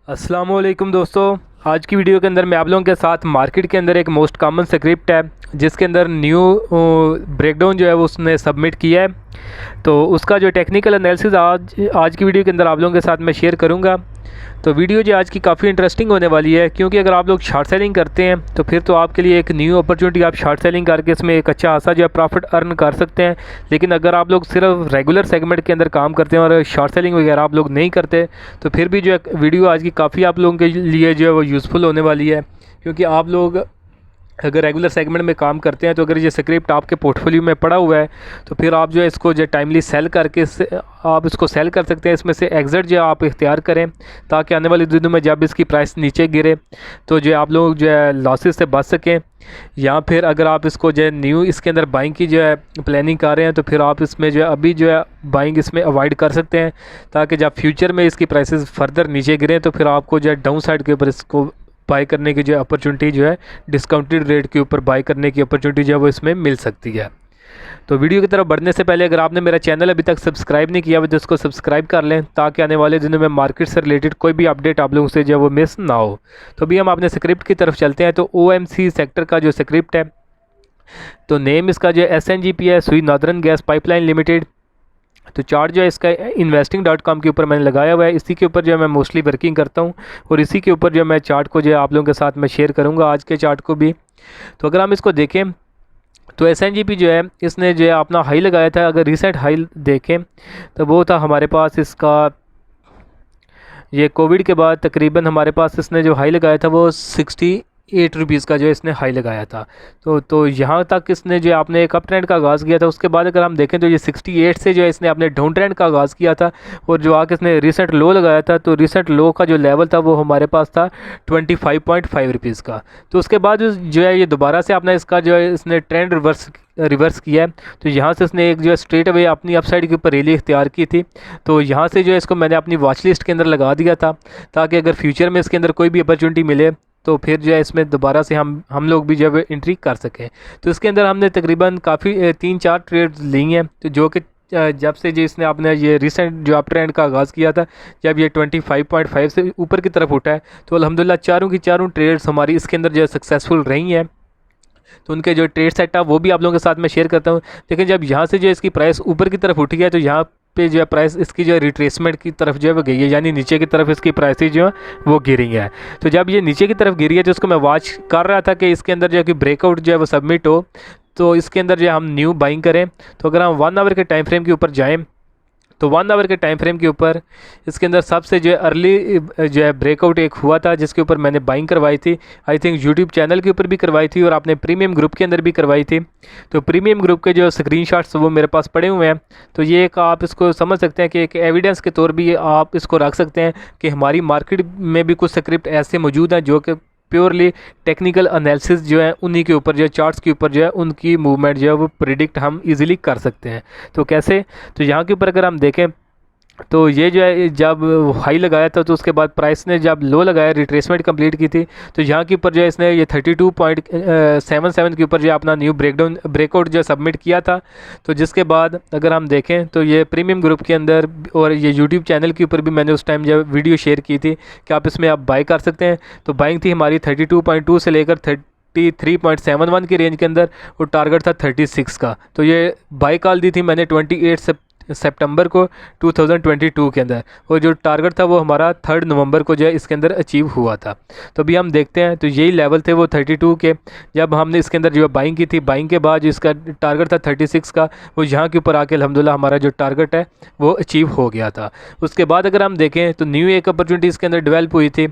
अस्सलामुअलैकुम दोस्तों, आज की वीडियो के अंदर मैं आप लोगों के साथ मार्केट के अंदर एक मोस्ट कॉमन स्क्रिप्ट है जिसके अंदर न्यू ब्रेकडाउन जो है वो उसने सबमिट किया है। तो उसका जो टेक्निकल एनालिसिस आज की वीडियो के अंदर आप लोगों के साथ मैं शेयर करूंगा। तो वीडियो जो आज की काफ़ी इंटरेस्टिंग होने वाली है, क्योंकि अगर आप लोग शॉर्ट सेलिंग करते हैं तो फिर तो आपके लिए एक न्यू अपॉर्चुनिटी, आप शॉर्ट सेलिंग करके इसमें एक अच्छा खासा जो है प्रॉफिट अर्न कर सकते हैं। लेकिन अगर आप लोग सिर्फ रेगुलर सेगमेंट के अंदर काम करते हैं और शॉर्ट सेलिंग वगैरह आप लोग नहीं करते, तो फिर भी जो है वीडियो आज की काफ़ी आप लोगों के लिए जो है वो यूज़फुल होने वाली है। क्योंकि आप लोग अगर रेगुलर सेगमेंट में काम करते हैं तो अगर ये स्क्रिप्ट आपके पोर्टफोलियो में पड़ा हुआ है तो फिर आप जो है इसको जो टाइमली सेल करके आप इसको सेल कर सकते हैं। इसमें से एग्जिट जो आप इख्तियार करें ताकि आने वाले दिनों में जब इसकी प्राइस नीचे गिरे तो जो आप लोग जो है लॉसेस से बच सकें। या फिर अगर आप इसको जो है न्यू इसके अंदर बाइंग की जो है प्लानिंग कर रहे हैं तो फिर आप इसमें जो है अभी जो है बाइंग इसमें अवॉइड कर सकते हैं, ताकि जब फ्यूचर में इसकी प्राइसेस फर्दर नीचे गिरें तो फिर आपको जो है डाउन साइड के ऊपर इसको बाई करने की जो अपॉर्चुनिटी जो है डिस्काउंटेड रेट के ऊपर बाई करने की अपॉर्चुनिटी जो है वो इसमें मिल सकती है। तो वीडियो की तरफ बढ़ने से पहले अगर आपने मेरा चैनल अभी तक सब्सक्राइब नहीं किया तो इसको सब्सक्राइब कर लें ताकि आने वाले दिनों में मार्केट से रिलेटेड कोई भी अपडेट आप लोगों से जो है वो मिस ना हो। तो अभी हम अपने स्क्रिप्ट की तरफ चलते हैं। तो OMC सेक्टर का जो स्क्रिप्ट है, तो नेम इसका जो SNGP है, सुई नॉर्दर्न गैस पाइपलाइन लिमिटेड। तो चार्ट जो है इसका investing.com के ऊपर मैंने लगाया हुआ है, इसी के ऊपर जो है मैं मोस्टली वर्किंग करता हूँ और इसी के ऊपर जो मैं चार्ट को जो है आप लोगों के साथ मैं शेयर करूँगा आज के चार्ट को भी। तो अगर हम इसको देखें तो SNGP जो है इसने जो है अपना हाई लगाया था। अगर रिसेंट हाई देखें तो वो था हमारे पास इसका, ये कोविड के बाद तकरीबन हमारे पास इसने जो हाई लगाया था वो 68 रुपीज़ का जो है इसने हाई लगाया था। तो यहाँ तक इसने जो आपने एक अप ट्रेंड का आगाज़ किया था। उसके बाद अगर हम देखें तो ये 68 से जो है इसने अपने डाउन ट्रेंड का आगाज़ किया था और जो आके इसने रिसेंट लो लगाया था, तो रिसेंट लो का जो लेवल था वो हमारे पास था 25.5 रुपीज़ का। तो उसके बाद जो है ये दोबारा से अपना इसका जो है इसने ट्रेंड रिवर्स किया है। तो यहाँ से इसने एक जो है स्ट्रेट अवे अपनी अपसाइड के ऊपर रैली इख्तियार की थी। तो यहाँ से जो है इसको मैंने अपनी वॉच लिस्ट के अंदर लगा दिया था ताकि अगर फ्यूचर में इसके अंदर कोई भी अपॉर्चुनिटी मिले तो फिर जो है इसमें दोबारा से हम लोग भी जो है एंट्री कर सकें। तो इसके अंदर हमने तकरीबन काफ़ी 3-4 ट्रेड्स ली हैं। तो जो कि जब से जो इसने आपने ये रिसेंट जो अप ट्रेंड का आगाज़ किया था, जब ये 25.5 से ऊपर की तरफ उठा है तो अल्हम्दुलिल्लाह चारों की चारों ट्रेड्स हमारी इसके अंदर जो है सक्सेसफुल रही हैं। तो उनके जो ट्रेड सेटअप वो भी आप लोगों के साथ मैं शेयर करता हूँ। लेकिन जब यहाँ से जो इसकी प्राइस ऊपर की तरफ उठी है तो यहाँ पे जो है प्राइस इसकी जो रिट्रेसमेंट की तरफ जो है वो गई है, यानी नीचे की तरफ इसकी प्राइसेज जो है वो गिरी है। तो जब ये नीचे की तरफ गिरी है तो उसको मैं वॉच कर रहा था कि इसके अंदर जो है कि ब्रेकआउट जो है वो सबमिट हो तो इसके अंदर जो है हम न्यू बाइंग करें। तो अगर हम 1 आवर के टाइम फ्रेम के ऊपर जाएँ तो 1 आवर के टाइम फ्रेम के ऊपर इसके अंदर सबसे जो है अर्ली जो है ब्रेकआउट एक हुआ था जिसके ऊपर मैंने बाइंग करवाई थी। आई थिंक यूट्यूब चैनल के ऊपर भी करवाई थी और आपने प्रीमियम ग्रुप के अंदर भी करवाई थी। तो प्रीमियम ग्रुप के जो स्क्रीनशॉट्स वो मेरे पास पड़े हुए हैं। तो ये एक आप इसको समझ सकते हैं कि एक एविडेंस के तौर भी आप इसको रख सकते हैं कि हमारी मार्केट में भी कुछ स्क्रिप्ट ऐसे मौजूद हैं जो कि प्योरली टेक्निकल एनालिसिस जो है उन्हीं के ऊपर जो है चार्ट्स के ऊपर जो है उनकी मूवमेंट जो है वो प्रिडिक्ट हम इजीली कर सकते हैं। तो कैसे, तो यहाँ के ऊपर अगर हम देखें तो ये जो है जब हाई लगाया था तो उसके बाद प्राइस ने जब लो लगाया, रिट्रेसमेंट कंप्लीट की थी, तो यहाँ के ऊपर जो है इसने ये 32.77 के ऊपर जो अपना न्यू ब्रेकआउट जो सबमिट किया था। तो जिसके बाद अगर हम देखें तो ये प्रीमियम ग्रुप के अंदर और ये यूट्यूब चैनल के ऊपर भी मैंने उस टाइम जब वीडियो शेयर की थी कि आप इसमें आप बाई कर सकते हैं। तो बाइंग थी हमारी 32.2 से लेकर 33.71 की रेंज के अंदर और टारगेट था 36 का। तो ये बाई कॉल दी थी मैंने 28 सितंबर को 2022 के अंदर और जो टारगेट था वो हमारा 3 नवंबर को जो है इसके अंदर अचीव हुआ था। तो अभी हम देखते हैं तो यही लेवल थे वो 32 के, जब हमने इसके अंदर जो बाइंग की थी। बाइंग के बाद जो इसका टारगेट था 36 का, वो यहाँ के ऊपर आके अल्हम्दुलिल्लाह हमारा जो टारगेट है वो अचीव हो गया था। उसके बाद अगर हम देखें तो न्यू एक अपॉर्चुनिटी इसके अंदर डेवलप हुई थी।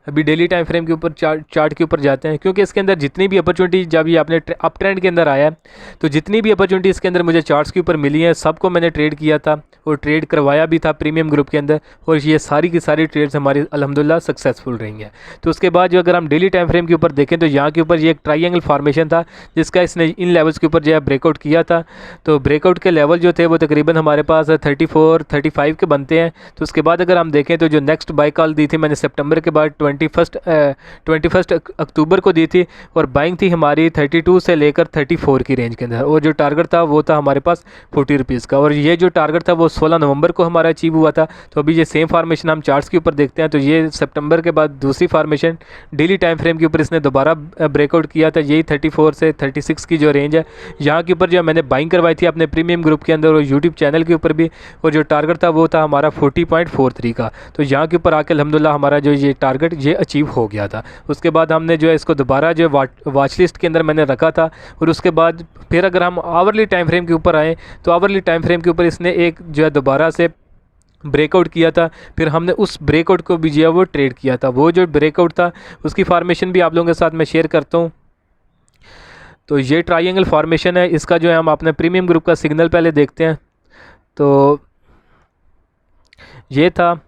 अभी डेली टाइम फ्रेम के ऊपर चार्ट के ऊपर जाते हैं, क्योंकि इसके अंदर जितनी भी अपॉर्चुनिटी जब ये आपने अप ट्रेंड के अंदर आया है तो जितनी भी अपॉर्चुनिटी इसके अंदर मुझे चार्ट्स के ऊपर मिली हैं सबको मैंने ट्रेड किया था और ट्रेड करवाया भी था प्रीमियम ग्रुप के अंदर, और ये सारी की सारी ट्रेड्स हमारी अल्हम्दुलिल्लाह सक्सेसफुल रही हैं। तो उसके बाद जो अगर हम डेली टाइम फ्रेम के ऊपर देखें तो यहाँ के ऊपर ये एक ट्राइंगल फॉर्मेशन था जिसका इसने इन लेवल्स के ऊपर जो है ब्रेकआउट किया था। तो ब्रेकआउट के लेवल जो थे वो तकरीबन हमारे पास 34-35 के बनते हैं। तो उसके बाद अगर हम देखें तो जो नेक्स्ट बाई कॉल दी थी मैंने सितंबर के बाद 21 अक्टूबर को दी थी और बाइंग थी हमारी 32 से लेकर 34 की रेंज के अंदर, और जो टारगेट था वो था हमारे पास 40 रुपीज़ का, और ये जो टारगेट था वो 16 नवंबर को हमारा अचीव हुआ था। तो अभी ये सेम फार्मेशन हम चार्ट्स के ऊपर देखते हैं, तो ये सितंबर के बाद दूसरी फार्मेशन डेली टाइम फ्रेम के ऊपर इसने दोबारा ब्रेकआउट किया था, यही 34 से 36 की जो रेंज है यहाँ के ऊपर जो मैंने बाइंग करवाई थी अपने प्रीमियम ग्रुप के अंदर और यूट्यूब चैनल के ऊपर भी, और जो टारगेट था वो था हमारा 40.43 का। तो यहाँ के ऊपर आके अल्हम्दुलिल्लाह हमारा जो ये टारगेट ये अचीव हो गया था। उसके बाद हमने जो है इसको दोबारा जो वॉच लिस्ट के अंदर मैंने रखा था, और उसके बाद फिर अगर हम आवरली टाइम फ्रेम के ऊपर आए तो आवरली टाइम फ्रेम के ऊपर इसने एक जो है दोबारा से ब्रेकआउट किया था, फिर हमने उस ब्रेकआउट को भी जो है वो ट्रेड किया था। वो जो ब्रेकआउट था उसकी फार्मेशन भी आप लोगों के साथ मैं शेयर करता हूँ। तो ये ट्रायंगल फॉर्मेशन है, इसका जो है हम अपने प्रीमियम ग्रुप का सिग्नल पहले देखते हैं। तो ये था,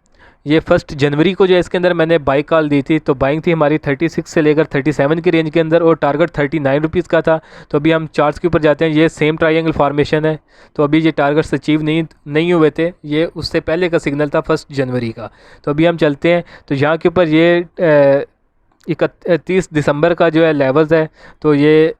ये 1 जनवरी को जो है इसके अंदर मैंने बाई कॉल दी थी, तो बाइंग थी हमारी 36 से लेकर 37 की रेंज के अंदर और टारगेट 39 रुपीज़ का था। तो अभी हम चार्ट्स के ऊपर जाते हैं, ये सेम ट्रायंगल फॉर्मेशन है। तो अभी ये टारगेट्स अचीव नहीं हुए थे, ये उससे पहले का सिग्नल था 1 जनवरी का। तो अभी हम चलते हैं, तो यहाँ के ऊपर ये 31 दिसंबर का जो है लेवल्स है, तो ये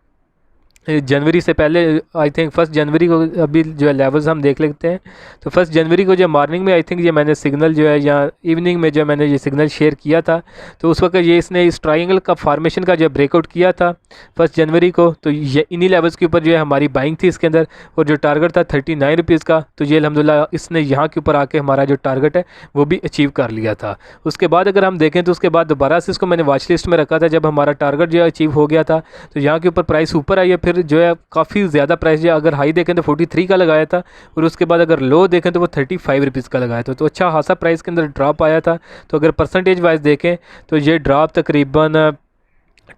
जनवरी से पहले आई थिंक 1 जनवरी को अभी जो है लेवल्स हम देख लेते हैं। तो 1 जनवरी को जो मॉर्निंग में आई थिंक ये मैंने सिग्नल जो है या इवनिंग में जो मैंने ये सिग्नल शेयर किया था, तो उस वक्त ये इसने इस ट्रायंगल का फॉर्मेशन का जो ब्रेकआउट किया था 1 जनवरी को, तो ये इन्हीं लेवल्स के ऊपर जो है हमारी बाइंग थी इसके अंदर, और जो टारगेट था 39 रुपीज़ का। तो ये अल्हम्दुलिल्लाह इसने यहाँ के ऊपर आके हमारा जो टारगेट है वो भी अचीव कर लिया था। उसके बाद अगर हम देखें तो उसके बाद दोबारा से इसको मैंने वॉच लिस्ट में रखा था, जब हमारा टारगेट जो है अचीव हो गया था तो यहाँ के ऊपर प्राइस ऊपर आई है, फिर जो है काफ़ी ज़्यादा प्राइस जो अगर हाई देखें तो 43 का लगाया था, और उसके बाद अगर लो देखें तो वो 35 रुपीज़ का लगाया था। तो अच्छा खासा प्राइस के अंदर ड्रॉप आया था। तो अगर परसेंटेज वाइज देखें तो ये ड्रॉप तकरीबन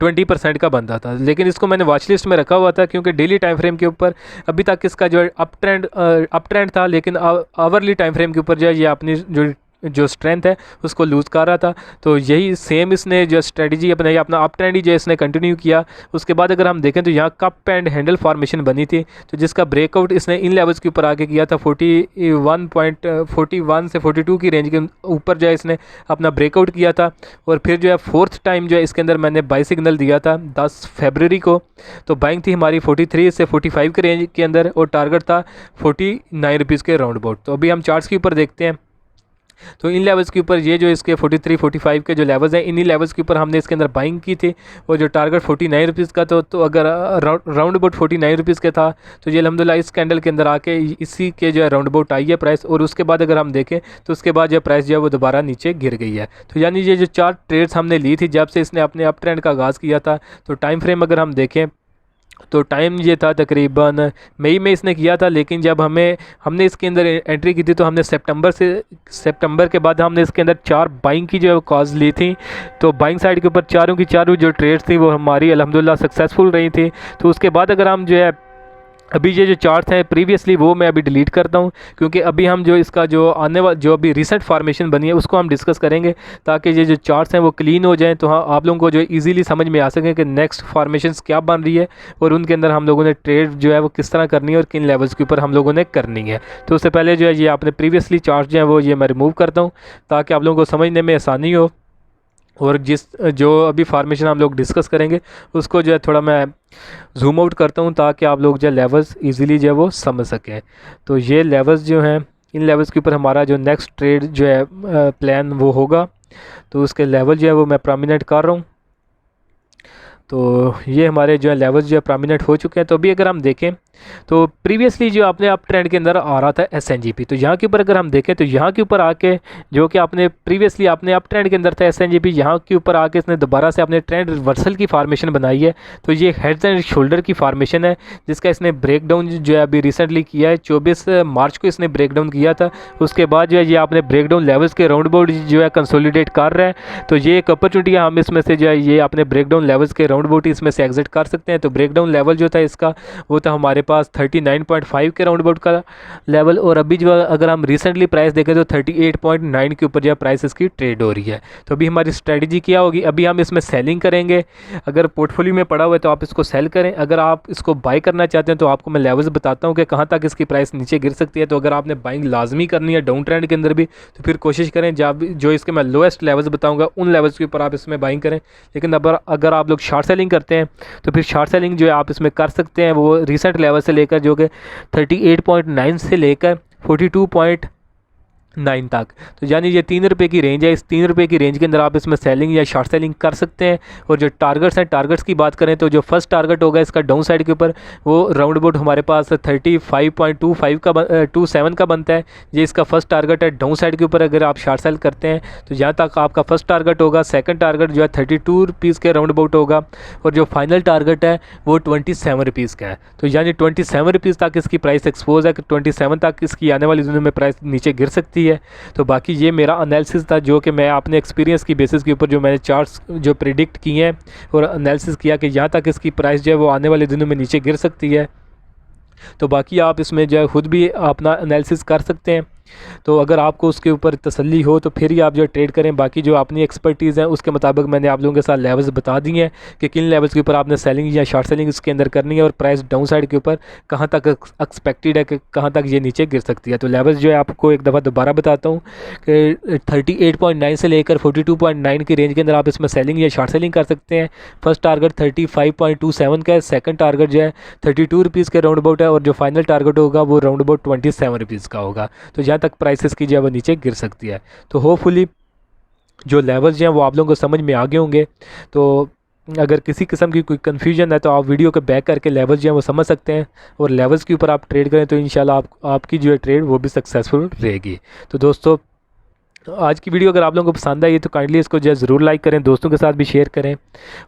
20% का बनता था, लेकिन इसको मैंने वॉच लिस्ट में रखा हुआ था क्योंकि डेली टाइम फ्रेम के ऊपर अभी तक इसका जो है अप ट्रेंड था, लेकिन आवरली टाइम फ्रेम के ऊपर जो है ये अपनी जो स्ट्रेंथ है उसको लूज़ कर रहा था। तो यही सेम इसने जो स्ट्रेटजी अपनाई, अपना अप ट्रेंड ही जो इसने कंटिन्यू किया। उसके बाद अगर हम देखें तो यहाँ कप एंड हैंडल फॉर्मेशन बनी थी, तो जिसका ब्रेकआउट इसने इन लेवल्स के ऊपर आके किया था 41 से 42 की रेंज के ऊपर जो है इसने अपना ब्रेकआउट किया था। और फिर जो है 4th टाइम जो है इसके अंदर मैंने बाई सिग्नल दिया था 10 फरवरी को, तो बाइंग थी हमारी 43 से 45 के रेंज के अंदर और टारगेट था 49 रुपीज़ के राउंड अबाउट। तो अभी हम चार्ट्स के ऊपर देखते हैं, तो इन लेवल्स के ऊपर ये जो इसके 43 45 के जो लेवल्स हैं, इन्हीं लेवल्स के ऊपर हमने इसके अंदर बाइंग की थी, और जो टारगेट 49 रुपीज़ का तो अगर राउंड अबाउट 49 रुपीज़ का था, तो ये अल्हम्दुलिल्लाह इस कैंडल के अंदर आके इसी के जो है राउंड अबाउट आई है प्राइस। और उसके बाद अगर हम देखें तो उसके बाद जो प्राइस जो है वो दोबारा नीचे गिर गई है। तो यानी ये जो 4 ट्रेड्स हमने ली थी जब से इसने अपने अप ट्रेंड का आगाज़ किया था, तो टाइम फ्रेम अगर हम देखें तो टाइम ये था तकरीबन मई में इसने किया था, लेकिन जब हमने इसके अंदर एंट्री की थी तो हमने सितंबर के बाद हमने इसके अंदर 4 बाइंग की जो कॉज ली थी। तो बाइंग साइड के ऊपर चारों की चारों जो ट्रेड्स थी वो हमारी अल्हम्दुलिल्लाह सक्सेसफुल रही थी। तो उसके बाद अगर हम जो है अभी ये जो चार्ट्स हैं प्रीवियसली वो मैं अभी डिलीट करता हूँ, क्योंकि अभी हम जो इसका जो आने वाला जो अभी रिसेंट फार्मेशन बनी है उसको हम डिस्कस करेंगे, ताकि ये जो चार्ट्स हैं वो क्लीन हो जाएं, तो हाँ आप लोगों को जो इजीली समझ में आ सकें कि नेक्स्ट फार्मेशंस क्या बन रही है और उनके अंदर हम लोगों ने ट्रेड जो है वो किस तरह करनी है और किन लेवल्स के ऊपर हम लोगों ने करनी है। तो उससे पहले जो है ये आपने प्रीवियसली चार्ट्स जो हैं वो ये मैं रिमूव करता हूँ ताकि आप लोगों को समझने में आसानी हो, और जो अभी फार्मेशन हम लोग डिस्कस करेंगे उसको जो है थोड़ा मैं जूम आउट करता हूँ ताकि आप लोग जो लेवल्स इजीली जो है वो समझ सकें। तो ये लेवल्स जो हैं, इन लेवल्स के ऊपर हमारा जो नेक्स्ट ट्रेड जो है प्लान वो होगा। तो उसके लेवल जो है वो मैं प्रोमिनेंट कर रहा हूँ। तो ये हमारे जो है लेवल्स जो है प्रोमिनेंट हो चुके हैं। तो अभी अगर हम देखें तो प्रीवियसली जो आपने अप ट्रेंड के अंदर आ रहा था SNGP, तो यहाँ के ऊपर अगर हम देखें तो यहाँ के ऊपर आके जो कि आपने प्रीवियसली आपने अप ट्रेंड के अंदर था SNGP, यहाँ के ऊपर आके इसने दोबारा से अपने ट्रेंड रिवर्सल की फार्मेशन बनाई है। तो ये हेड्स एंड शोल्डर की फार्मेशन है जिसका इसने ब्रेक डाउन जो है अभी रिसेंटली किया है, 24 मार्च को इसने ब्रेक डाउन किया था। उसके बाद जो है ये आपने ब्रेक डाउन लेवल्स के राउंड अबाउट जो है कंसोलिडेट कर रहा है। तो ये एक अपॉर्चुनिटी है, हम इसमें से जो है ये आपने ब्रेक डाउन लेवल्स के राउंड अबाउट इसमें से एग्जिट कर सकते हैं। तो ब्रेक डाउन लेवल जो था इसका वो था हमारे पास 39.5 के राउंड अबाउट का लेवल, और अभी जो अगर हम रिसेंटली प्राइस देखें तो 38.9 के ऊपर जो प्राइस इसकी ट्रेड हो रही है। तो अभी हमारी स्ट्रेटजी क्या होगी, अभी हम इसमें सेलिंग करेंगे। अगर पोर्टफोलियो में पड़ा हुआ है तो आप इसको सेल करें, अगर आप इसको बाय करना चाहते हैं तो आपको मैं लेवल्स बताता हूँ कि कहाँ तक इसकी प्राइस नीचे गिर सकती है। तो अगर आपने बाइंग लाजमी करनी है डाउन ट्रेंड के अंदर भी, तो फिर कोशिश करें जब जो इसके मैं लोएस्ट लेवल्स बताऊँगा उन लेवल्स के ऊपर आप इसमें बाइंग करें। लेकिन अगर आप लोग शॉर्ट सेलिंग करते हैं तो फिर शॉर्ट सेलिंग जो है आप इसमें कर सकते हैं वो रिसेंट लेवल से लेकर जो कि 38.9 से लेकर 42.9 तक। तो यानी ये 3 रुपये की रेंज है, इस 3 रुपये की रेंज के अंदर आप इसमें सेलिंग या शॉर्ट सेलिंग कर सकते हैं। और जो टारगेट्स हैं, टारगेट्स की बात करें तो जो फर्स्ट टारगेट होगा इसका डाउन साइड के ऊपर वो राउंड अबाउट हमारे पास 35.27 का बनता है। ये इसका फर्स्ट टारगेट है डाउन साइड के ऊपर। अगर आप शॉर्ट सेल करते हैं तो जहाँ तक आपका फर्स्ट टारगेट होगा, सेकंड टारगेट जो है 32 रुपीज़ के राउंड अबाउट होगा, और जो फाइनल टारगेट है वो 27 रुपीज़ का है। तो यानी 27 रुपीज़ तक इसकी प्राइस एक्सपोज है कि 27 तक इसकी आने वाली दिनों में प्राइस नीचे गिर सकती है। तो बाकी ये मेरा एनालिसिस था जो कि मैं अपने एक्सपीरियंस की बेसिस के ऊपर जो मैंने चार्ट्स जो प्रिडिक्ट किए हैं और एनालिसिस किया कि यहाँ तक इसकी प्राइस जो है वो आने वाले दिनों में नीचे गिर सकती है। तो बाकी आप इसमें जो है खुद भी अपना एनालिसिस कर सकते हैं। तो अगर आपको उसके ऊपर तसल्ली हो तो फिर ही आप जो ट्रेड करें। बाकी जो अपनी एक्सपर्टीज़ है उसके मुताबिक मैंने आप लोगों के साथ लेवल्स बता दिए हैं कि किन लेवल्स के ऊपर आपने सेलिंग या शॉर्ट सेलिंग इसके अंदर करनी है, और प्राइस डाउन साइड के ऊपर कहाँ तक एक्सपेक्टेड है कि कहाँ तक ये नीचे गिर सकती है। तो लेवल्स जो है आपको एक दफ़ा दोबारा बताता हूँ कि 38.9 से लेकर 42.9 की रेंज के अंदर आप इसमें सेलिंग या शॉर्ट सेलिंग कर सकते हैं। फर्स्ट टारगेट 35.27 का है, सेकंड टारगेट जो है 32 रुपीज़ के राउंड अबाउट है, और जो फाइनल टारगेट होगा वो राउंड अबाउट 27 रुपीज़ का होगा। तो जहाँ तक प्राइसेस की जो है वो नीचे गिर सकती है। तो होपफुली जो लेवल्स जो हैं वो आप लोगों को समझ में आ गए होंगे। तो अगर किसी किस्म की कोई कन्फ्यूजन है तो आप वीडियो को बैक करके लेवल्स जो हैं वो समझ सकते हैं, और लेवल्स के ऊपर आप ट्रेड करें तो इंशाल्लाह आपकी जो है ट्रेड वो भी सक्सेसफुल रहेगी। तो दोस्तों आज की वीडियो अगर आप लोगों को पसंद आई तो काइंडली इसको जो है ज़रूर लाइक करें, दोस्तों के साथ भी शेयर करें।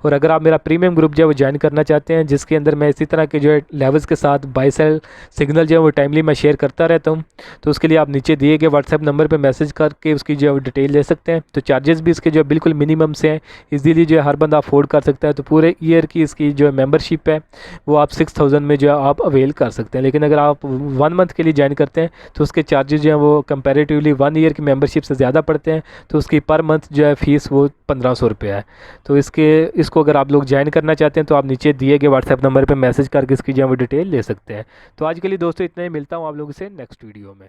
और अगर आप मेरा प्रीमियम ग्रुप जो है वो ज्वाइन करना चाहते हैं जिसके अंदर मैं इसी तरह के जो है लेवल्स के साथ बाय सेल सिग्नल जो है वो टाइमली मैं शेयर करता रहता हूं, तो उसके लिए आप नीचे दिए गए व्हाट्सएप नंबर पर मैसेज करके उसकी जो है डिटेल ले सकते हैं। तो चार्जेस भी इसके जो है बिल्कुल मिनिमम से हैं, ईजीली जो है हर बंदा अफोर्ड कर सकता है। तो पूरे ईयर की इसकी जो है मेम्बरशिप है वो आप 6000 में जो है आप अवेल कर सकते हैं। लेकिन अगर आप 1 मंथ के लिए ज्वाइन करते हैं तो उसके चार्जेस जो हैं वो कंपेरेटिवली 1 ईयर की मेम्बरशिप से ज़्यादा पड़ते हैं। तो उसकी पर मंथ जो है फ़ीस वो 1500 रुपये है। तो इसको अगर आप लोग ज्वाइन करना चाहते हैं तो आप नीचे दिए गए व्हाट्सएप नंबर पे मैसेज करके इसकी जो है वो डिटेल ले सकते हैं। तो आज के लिए दोस्तों इतना ही, मिलता हूँ आप लोगों से नेक्स्ट वीडियो में।